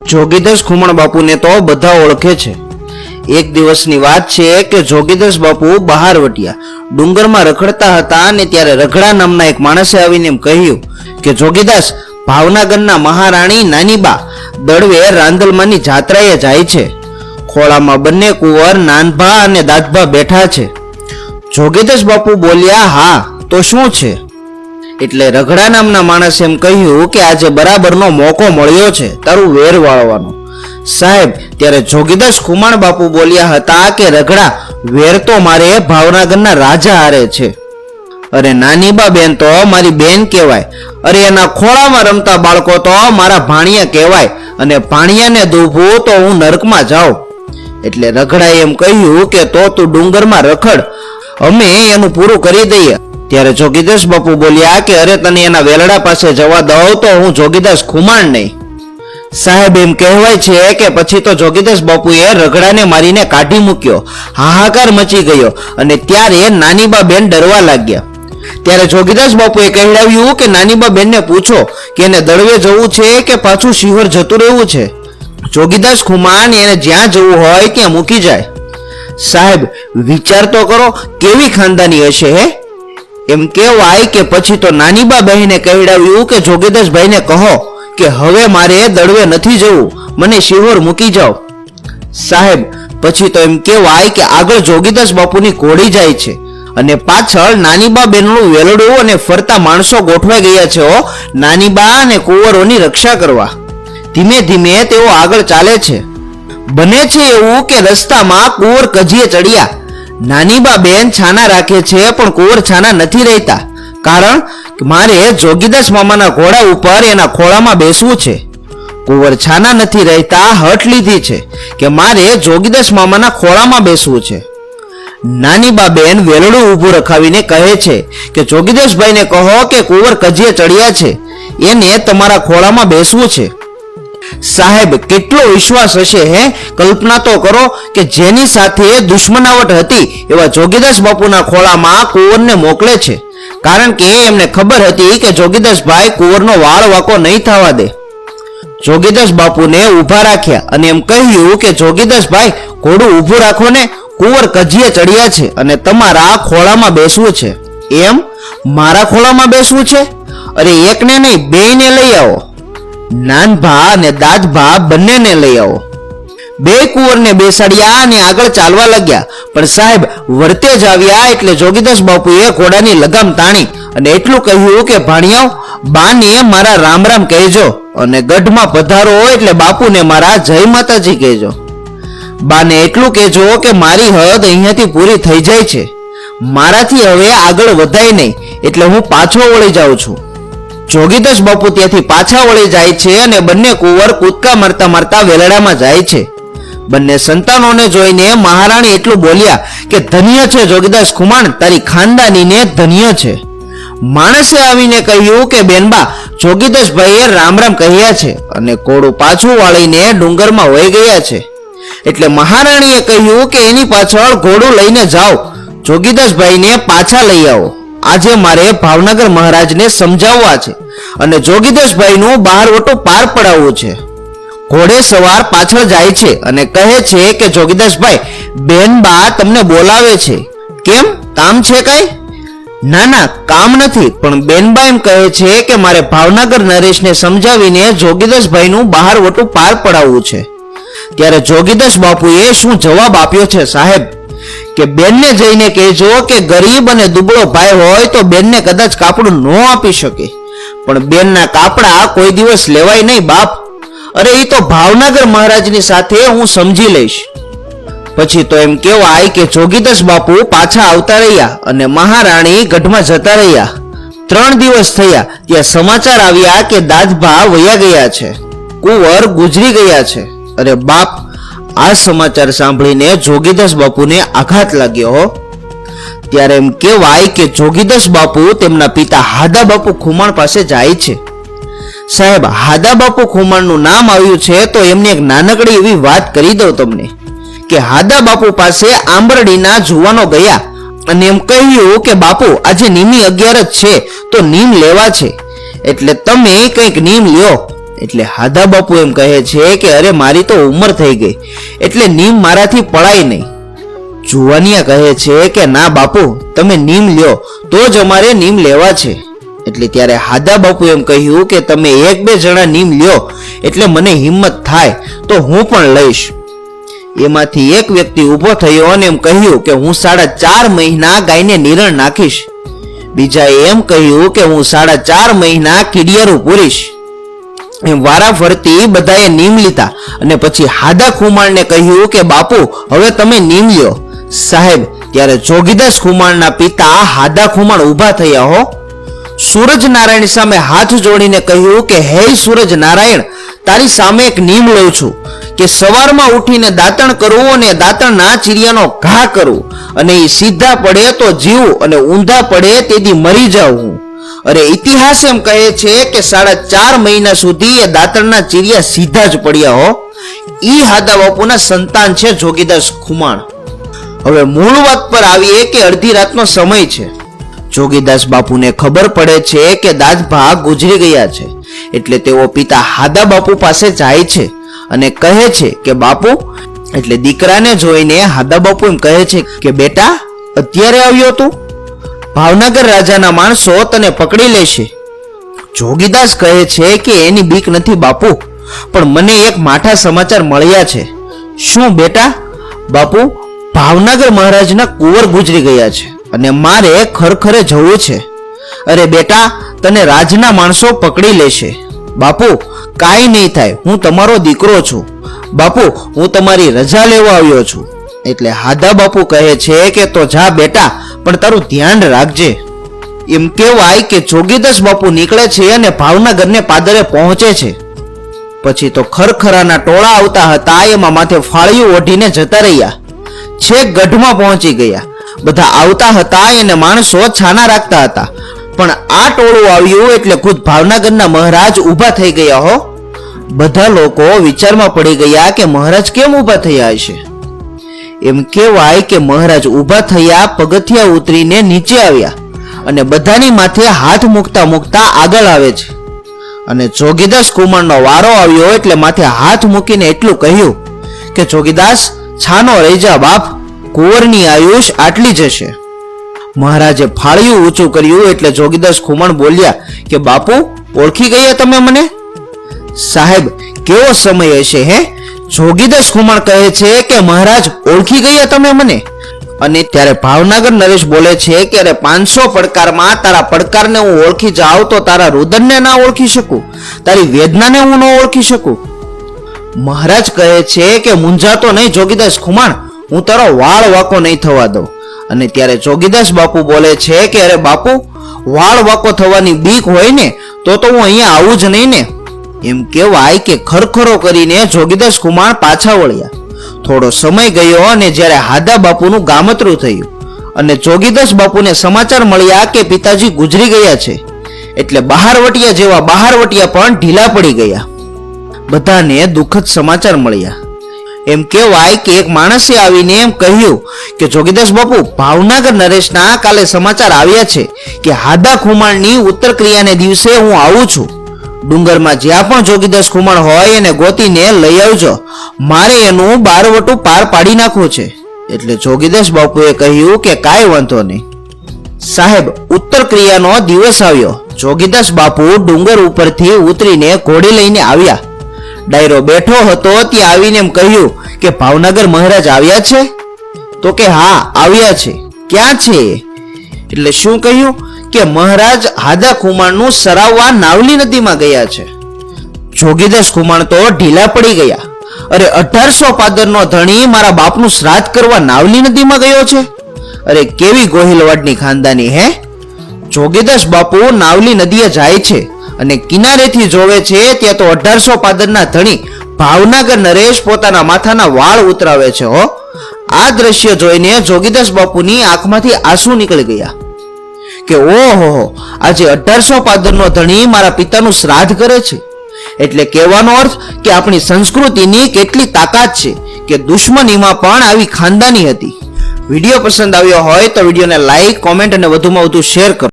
જોગીદાસ ખુમણ બાપુને તો બધા ઓળખે છે। એક દિવસની વાત છે કે જોગીદાસ બાપુ બહાર વટ્યા ડુંગરમાં રખડતા હતા ને ત્યારે રઘડા નામના એક માણસે આવીને એમ કહ્યું કે જોગીદાસ, ભાવનગરના મહારાણી નાનીબા દળવે રાંદલમાંની જાત્રાએ જાય છે। ખોળામાં બંને કુંવર નાનભા અને દાદભા બેઠા છે। જોગીદાસ બાપુ બોલ્યા, હા તો શું છે? એટલે રઘડા નામના માણસે એમ કહ્યું કે આજે બરાબરનો મોકો મળ્યો છે તારું વેર વાળવાનો। સાહેબ, ત્યારે જોગીદાસ ખુમાણ બાપુ બોલ્યા હતા કે રઘડા, વેર તો મારે ભાવનગરના રાજા હારે છે। અરે નાનીબા બેન તો મારી બેન કહેવાય, અરે એના ખોળામાં રમતા બાળકો તો મારા ભાણિયા કહેવાય, અને ભાણિયાને દુભું તો હું નરકમાં જાઉં। એટલે રઘડાએ એમ કહ્યું કે તો તું ડુંગરમાં રખડ, અમે એનું પૂરું કરી દઈએ। ત્યારે જોગીદાસ બાપુ બોલ્યા કે અરે તને એના વેલડા પાસે જવા દઉં તો હું જોગીદાસ ખુમાણ નહીં। સાહેબ, એમ કહેવાય છે કે પછી તો જોગીદાસ બાપુએ રઘડાને મારીને કાઢી મૂક્યો, હાહાકાર મચી ગયો, અને ત્યારે નાનીબા બેન ડરવા લાગ્યા। ત્યારે જોગીદાસ બાપુએ કહેવડાવ્યું કે નાનીબા બેનને પૂછો કે એને દળવે જવું છે કે પાછું શિહોર જતું રહેવું છે। જોગીદાસ ખુમાણ એને જ્યાં જવું હોય ત્યાં મૂકી જાય। સાહેબ, વિચાર તો કરો કેવી ખાનદાની હશે હે। એમ કહેવાય કે પછી તો નાનીબા બહેને કહેવડાવ્યું કે જોગીદાસ ભાઈને કહો કે હવે મારે દળવે નથી જવું, મને શિહોર મૂકી જાઓ। સાહેબ, પછી તો એમ કહેવાય કે આગળ જોગીદાસ બાપુની ઘોડી જાય છે અને પાછળ નાનીબા બેનનું વેલડું અને ફરતા માણસો ગોઠવાઈ ગયા છે નાનીબા અને કુંવરોની રક્ષા કરવા। ધીમે ધીમે તેઓ આગળ ચાલે છે। બને છે એવું કે રસ્તામાં કુંવર કજીએ ચડ્યા। નાનીબા બેન છાના રાખે છે પણ કુંવર છાના નથી રહેતા, કારણ મારે જોગીદાસ મામાના ઘોડા ઉપર એના ખોળામાં બેસવું છે। કુંવર છાના નથી રહેતા હઠ લીધી છે કે મારે જોગીદાસ મામાના ખોળામાં બેસવું છે। નાનીબા બેન વેલડું ઊભું રખાવીને કહે છે કે જોગીદાસભાઈને કહો કે કુંવર કજીએ ચડ્યા છે, એને તમારા ખોળામાં બેસવું છે। સાહેબ, કેટલો વિશ્વાસ હશે હે। કલ્પના તો કરો કે જેની સાથે દુશ્મનાવટ હતી એવા જોગીદાસ બાપુના ખોળામાં કુંવરને મોકલે છે, કારણ કે એમને ખબર હતી કે જોગીદાસભાઈ કુંવરનો વાળ વાકો નહીં થવા દે। જોગીદાસ બાપુને ઊભા રાખ્યા અને એમ કહ્યું કે જોગીદાસભાઈ, ઘોડું ઊભું રાખો ને, કુંવર કજીએ ચડ્યા છે અને તમારા ખોળામાં બેસવું છે। એમ, મારા ખોળામાં બેસવું છે? અરે એકને નહીં, બેયને લઈ આવો। નાનભા અને દાદભા બંનેને લઈ આવો। બે કુંવરને બેસાડ્યા અને આગળ ચાલવા લાગ્યા। પણ સાહેબ, વર્તે જ આવ્યા એટલે જોગીદાસ બાપુએ ઘોડાની લગામ તાણી અને એટલું કહ્યું કે ભાણિયાઓ, બાને મારા રામ રામ કહેજો, અને ગઢમાં પધારો એટલે બાપુને મારા જય માતાજી કહેજો। બાને એટલું કહેજો કે મારી હદ અહીંયાથી પૂરી થઈ જાય છે, મારાથી હવે આગળ વધાય નહીં, એટલે હું પાછો વળી જાઉં છું। જોગીદાસ બાપુ ત્યાંથી પાછા વળી જાય છે અને બંને કુંવર કૂદકા મારતા મારતા વેલડામાં જાય છે। બંને સંતાનોને જોઈને મહારાણી એટલું બોલ્યા કે ધન્ય છે જોગીદાસ ખુમાણ, તારી ખાનદાનીને ધન્ય છે। માણસે આવીને કહ્યું કે બેનબા, જોગીદાસભાઈએ રામ રામ કહ્યા છે અને કોડું પાછું વાળીને ડુંગરમાં વહી ગયા છે। એટલે મહારાણીએ કહ્યું કે એની પાછળ ઘોડું લઈને જાઓ, જોગીદાસભાઈને પાછા લઈ આવો। આજે મારે ભાવનગર મહારાજને સમજાવવા છે અને જોગીદાસભાઈનું બહારવટું પાર પડાવવું છે। ઘોડે સવાર પાછળ જાય છે અને કહે છે કે જોગીદાસભાઈ, બેનબા તમને બોલાવે છે, કેમ કામ છે કાંઈ? ના ના, કામ નથી, પણ બેનબા એમ કહે છે કે મારે ભાવનગર નરેશને સમજાવીને જોગીદાસભાઈનું બહારવટું પાર પડાવવું છે। ત્યારે જોગીદાસ બાપુએ શું જવાબ આપ્યો છે સાહેબ, કે બેનને જઈને કહેજો કે ગરીબ અને દુબળો ભાઈ હોય તો બેનને કદાચ કાપડું ન આપી શકે, પણ બેનના કાપડા કોઈ દિવસ લેવાય નહીં બાપ। અરે એ તો ભાવનગર મહારાજની સાથે હું સમજી લઈશ। પછી તો એમ કહેવાય કે જોગીદાસ બાપુ પાછા આવતા રહ્યા અને મહારાણી ગઢમાં જતા રહ્યા। 3 દિવસ થયા ત્યાં સમાચાર આવ્યા કે દાદભા વયા ગયા છે, કુંવર ગુજરી ગયા છે। અરે બાપ, આ સમાચાર સાંભળીને જોગીદાસ બાપુને આઘાત લાગ્યો। ત્યારે એમ કહેવાય કે જોગીદાસ બાપુ તેમના પિતા હાદા બાપુ ખુમાણ પાસે જાય છે। સાહેબ, હાદા બાપુ ખુમાણનું નામ આવ્યું છે તો એમની એક નાનકડી એવી વાત કરી દઉં તમને, કે હાદા બાપુ પાસે આંબરડીના જુવાનો ગયા અને એમ કહ્યું કે બાપુ, આજે નીમની 11 છે તો નીમ લેવા છે, એટલે તમે કંઈક નીમ લ્યો। એટલે હાદા બાપુ એમ કહે છે કે અરે મારી તો ઉંમર થઈ ગઈ એટલે નીમ મારાથી પડાય નહીં. જુવાનિયા કહે છે કે ના બાપુ, તમે નીમ લ્યો તો જ અમારે નીમ લેવા છે. એટલે ત્યારે હાદા બાપુ એમ કહ્યું કે તમે 1-2 જણા નીમ લ્યો એટલે મને હિંમત થાય તો હું પણ લઈશ. એમાંથી એક વ્યક્તિ ઊભો થયો અને એમ કહ્યું કે હું 4.5 મહિના ગાયને નિરણ નાખીશ. બીજાએ એમ કહ્યું કે હું 4.5 મહિના કીડિયારું પૂરીશ. એમ વારાફરતી બધાએ નીમ લીધા અને પછી હાદા ખુમાણને કહ્યું કે બાપુ હવે તમે નીમ લ્યો. સાહેબ, ત્યારે જોગીદાસ ખુમાણના પિતા હાદા ખુમાણ ઊભા થયા હો. સૂરજ નારાયણ સામે હાથ જોડીને કહ્યું કે હે સૂરજ નારાયણ, તારી સામે એક નીમ લઉં છું કે સવારમાં ઉઠીને દાંતણ કરવું અને દાંતણના ચીરિયાનો ઘા કરવું અને એ સીધા પડે તો જીવું અને ઊંધા પડે તેથી મરી જાઉં હું. અરે ઇતિહાસ એમ કહે છે કે 4.5 મહિના સુધી એ દાંતણના ચીરિયા સીધા જ પડ્યા હો. ઈ હાદા બાપુના સંતાન છે જોગીદાસ ખુમાણ. હવે મૂળ વાત પર આવીએ કે અડધી રાતનો સમય છે. જોગીદાસ બાપુને ખબર પડે છે કે દાદભા ગુજરી ગયા છે એટલે તેઓ પિતા હાદા બાપુ પાસે જાય છે અને કહે છે કે બાપુ, એટલે દીકરાને જોઈને હાદા બાપુ એમ કહે છે કે બેટા અત્યારે આવ્યો તું? ભાવનગર રાજાના માણસો તને પકડી લેશે. જોગીદાસ કહે છે કે એની બીક નથી બાપુ, પણ મને એક માઠા સમાચાર મળ્યા છે. શું બેટા? બાપુ, ભાવનગર મહારાજના કુંવર ગુજરી ગયા છે અને મારે ખરખરે જવું છે. અરે બેટા, તને રાજના માણસો પકડી લેશે. બાપુ, કાંઈ નહીં થાય, હું તમારો દીકરો છું. બાપુ, હું તમારી રજા લેવા આવ્યો છું. એટલે હાદા બાપુ કહે છે કે તો જા બેટા, પણ તારું ધ્યાન રાખજે. એમ કહેવાય કે જોગીદાસ બાપુ નીકળે છે અને ભાવનગરને પાદરે પહોંચે છે. પછી તો ખરખરાના ટોળા આવતા હતા, એમાં માથે ફાળિયું ઓઢીને જતા રહ્યા. છેક ગઢમાં પહોંચી ગયા. બધા આવતા હતા એને માણસો છાના રાખતા હતા, પણ આ ટોળું આવ્યું એટલે ખુદ ભાવનગરના મહારાજ ઊભા થઈ ગયા હો. બધા લોકો વિચારમાં પડી ગયા કે મહારાજ કેમ ઊભા થયા હશે. એમ કહેવાય કે મહારાજ ઊભા થયા, પગથિયા ઉતરીને નીચે આવ્યા અને બધાની માથે હાથ મૂકતા મૂકતા આગળ આવે છે. અને જોગીદાસ કુમારનો વારો આવ્યો એટલે માથે હાથ મૂકીને એટલું કહ્યું કે જોગીદાસ, છાનો રહી જા બાપ, કુંવરની આયુષ આટલી જશે. મહારાજે ફાળિયું ઊંચું કર્યું એટલે જોગીદાસ ખુમાણ બોલ્યા કે બાપુ, ઓળખી ગયા તમે મને? સાહેબ, કેવો સમય હશે હે? જોગીદાસ ખુમાણ કહે છે કે મહારાજ, ઓળખી ગયા તમે મને? અને ત્યારે ભાવનગર નરેશ બોલે છે કે અરે 500 પડકારમાં તારા પડકારને હું ઓળખી જાઉં તો તારા રુદનને ના ઓળખી શકું, તારી વેદનાને હું ન ઓળખી શકું. મહારાજ કહે છે કે મૂંઝાતો નહીં જોગીદાસ ખુમાણ, હું તારો વાળ વાકો નહીં થવા દઉં. અને ત્યારે જોગીદાસ બાપુ બોલે છે કે અરે બાપુ, વાળ વાકો થવાની બીક હોય ને તો હું અહીંયા આવું જ નહીં ને. એમ કહેવાય કે ખરખરો કરીને જોગીદાસ ખુમાણ પાછા વળ્યા. થોડો સમય ગયો અને જ્યારે હાદા બાપુનું ગામતરું થયું અને જોગીદાસ બાપુને સમાચાર મળ્યા કે પિતાજી ગુજરી ગયા છે, એટલે બહારવટિયા જેવા બહારવટિયા પણ ઢીલા પડી ગયા. બધાને દુઃખદ સમાચાર મળ્યા. એમ કહેવાય કે એક માણસે આવીને એમ કહ્યું કે જોગીદાસ બાપુ, ભાવનગર નરેશના કાલે સમાચાર આવ્યા છે કે હાદા ખુમાણની ઉત્તર ક્રિયાને દિવસે હું આવું છું. ડુંગરમાં જ્યાં પણ જોગીદાસ ખુમાણ હોય એને ગોતીને લઈ આવજો, મારે એનું બારવટું પાર પાડી નાખવું છે. એટલે જોગીદાસ બાપુએ કહ્યું કે કાંઈ વાંધો નહીં. સાહેબ, ઉત્તર ક્રિયાનો દિવસ આવ્યો. જોગીદાસ બાપુ ડુંગર ઉપરથી ઉતરીને ઘોડી લઈને આવ્યા. ડાયરો બેઠો હતો ત્યાં આવીને એમ કહ્યું કે ભાવનગર મહારાજ આવ્યા છે? તો કે હા, આવ્યા છે. ક્યાં છે? એટલે શું કહ્યું કે મહારાજ હાદા ખુમાણનું સરાવવા નાવલી નદીમાં ગયા છે. જોગીદાસ ખુમાણ તો ઢીલા પડી ગયા. અરે 1800 પાદરનો ધણી મારા બાપનું શ્રાદ્ધ કરવા નાવલી નદીમાં ગયો છે? અરે કેવી ગોહિલવાડની ખાનદાની હે! જોગીદાસ બાપુ નાવલી નદીએ જાય છે અને કિનારેથી જોવે છે ત્યાં તો 1800 પાદરના ધણી ભાવનગર નરેશ પોતાના માથાના વાળ ઉતરાવે છે હો. આ દ્રશ્ય જોઈને જોગીદાસ બાપુની આંખમાંથી આંસુ નીકળી ગયા કે ઓહો, આજે 1800 પાદરનો ધણી મારા પિતાનું શ્રાદ્ધ કરે છે. એટલે કહેવાનો અર્થ કે આપણી સંસ્કૃતિની કેટલી તાકાત છે કે દુશ્મનીમાં પણ આવી ખાનદાની હતી. વિડીયો પસંદ આવ્યો હોય તો વિડીયોને લાઈક, કોમેન્ટ અને વધુમાં વધુ શેર કરો.